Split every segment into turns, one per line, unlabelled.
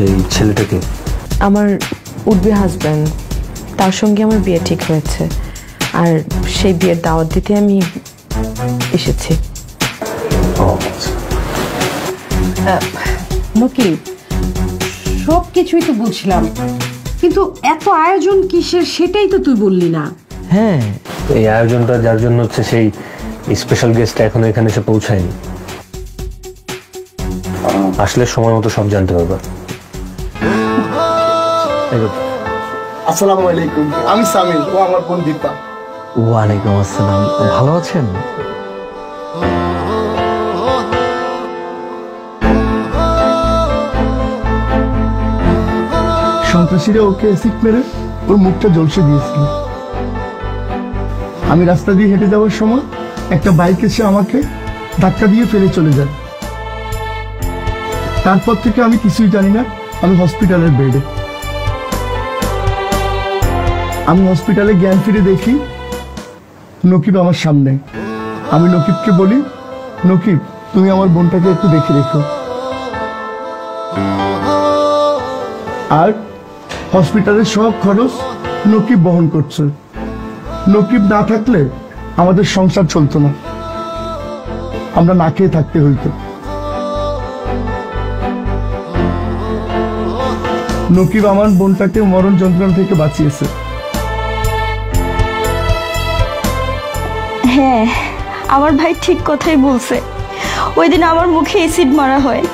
এই ছেলেটাকে?
আমার উডবি হাজব্যান্ড, তার সঙ্গে আমার বিয়ে ঠিক হয়েছে, আর সেই বিয়ের দাওয়াত দিতে আমি এসেছি।
নকিব, সব কিছুই তো বুঝলাম, কিন্তু এত আয়োজন কিসের সেটাই তো তুই বললি না।
হ্যাঁ, এই আয়োজনটা যার জন্য হচ্ছে সেই স্পেশাল গেস্ট এখনো এখানে এসে পৌঁছায়নি। আসলে সময় মতো সব জানতে পারবা।
আসসালামু আলাইকুম, আমি সামিল, ও আমার বোন দীপা।
ওয়ালাইকুম আসসালাম, ভালো আছেন?
সন্ত্রাসীরা ওকে অ্যাসিড মেরে ওর মুখটা ঝলসে দিয়েছিল। আমি রাস্তা দিয়ে হেঁটে যাওয়ার সময় একটা বাইক এসে আমাকে ধাক্কা দিয়ে ফেলে চলে যায়। তারপর থেকে আমি কিছুই জানি না। আমি হসপিটালের বেডে। আমি হসপিটালে জ্ঞান ফিরে দেখি নকিব আমার সামনে। আমি নকিবকে বলি, নকিব তুমি আমার বোনটাকে একটু দেখে রেখো। আর হসপিটালের সব খরচ নকিব বহন করছে। নকিব না থাকলে আমাদের সংসার চলতো না, আমরা না খেয়ে থাকতে হইতো। নকিব আমার বোনটাকে মরণ যন্ত্রণা থেকে বাঁচিয়েছে।
হ্যাঁ, আমার ভাই ঠিক কথাই বলছে। ওই দিন আমার মুখে অ্যাসিড মারা হয়,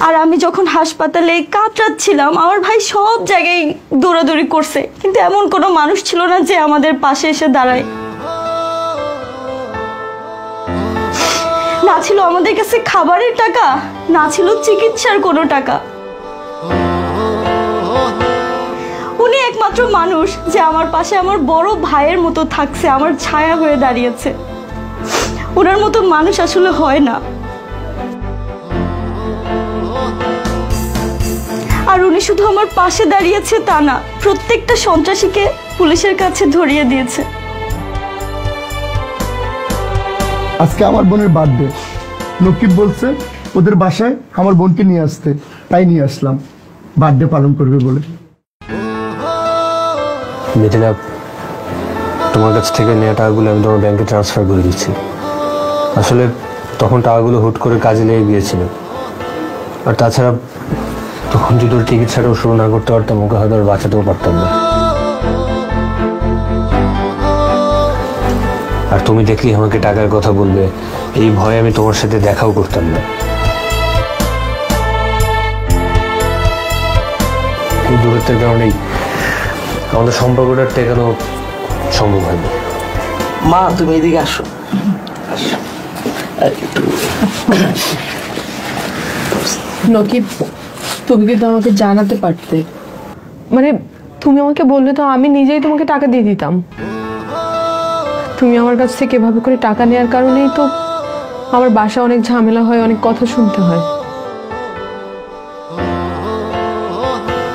আর আমি যখন হাসপাতালে কাতরাচ্ছিলাম, আমার ভাই সব জায়গায় দৌড়াদৌড়ি করছে, কিন্তু এমন কোনো মানুষ ছিল না যে আমাদের পাশে এসে দাঁড়ায়। না ছিল আমাদের কাছে খাবারের টাকা, না ছিল চিকিৎসার কোনো টাকা। উনি একমাত্র মানুষ যে আমার পাশে আমার বড় ভাইয়ের মতো থাকছে, আমার ছায়া হয়ে দাঁড়িয়েছে। ওনার মতো মানুষ আসলে হয় না। আর উনি শুধু আমার পাশে দাঁড়িয়েছে তা না, প্রত্যেকটা সন্ত্রাসীকে পুলিশের কাছে ধরিয়ে দিয়েছে।
আজকে আমার বোনের বার্থডে। নকিব বলছে ওদের বাসায় আমার বোনকে নিয়ে আসতে, তাই নিয়ে আসলাম বার্থডে পালন করবে বলে।
মিথিলা, তোমার কাছ থেকে নেওয়া টাকাগুলো আমি তোমার ব্যাংকে ট্রান্সফার করে দিচ্ছি। আসলে তখন টাকাগুলো হুট করে কাজে লেগে গিয়েছিল, আর তাছাড়া তখন যদি ওর চিকিৎসাটাও শুরু না করতে পারতাম, ওকে হয়তো আর বাঁচাতেও পারতাম না। আর তুমি দেখলি আমাকে টাকার কথা বলবে, এই ভয়ে আমি তোমার সাথে দেখাও করতাম না। এই দূরত্বের কারণেই আমাদের সম্পর্কটা টেকানো সম্ভব হয়নি।
মা তুমি এদিকে আসো।
নকিব, তুমি কিন্তু আমাকে জানাতে পারতে। মানে তুমি আমাকে বললে তো আমি নিজেই তোমাকে টাকা দিয়ে দিতাম। তুমি আমার কাছ থেকে এভাবে করে টাকা নেওয়ার কারণেই তো আমার বাসা অনেক ঝামেলা হয়, অনেক কথা শুনতে হয়।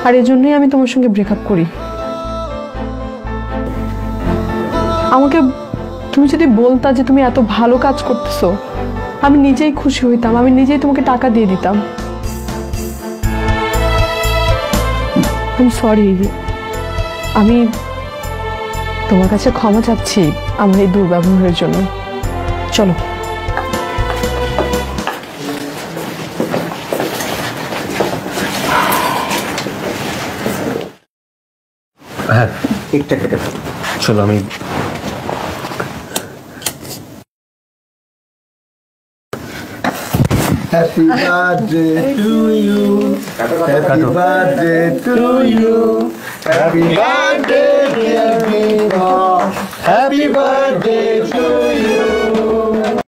আর এই জন্যই আমি তোমার সঙ্গে ব্রেকআপ করি। আমাকে তুমি যদি বলতা যে তুমি এত ভালো কাজ করতেছো, আমি নিজেই খুশি হইতাম, আমি নিজেই তোমাকে টাকা দিয়ে দিতাম। সরি, আমি তোমার কাছে ক্ষমা চাচ্ছি আমার এই দুর্ব্যবহারের জন্য। চলো।
হ্যাঁ,
একটা কেটে
চলো। আমি
Happy birthday to you. Happy birthday to you. Happy birthday dear Vino. Happy birthday to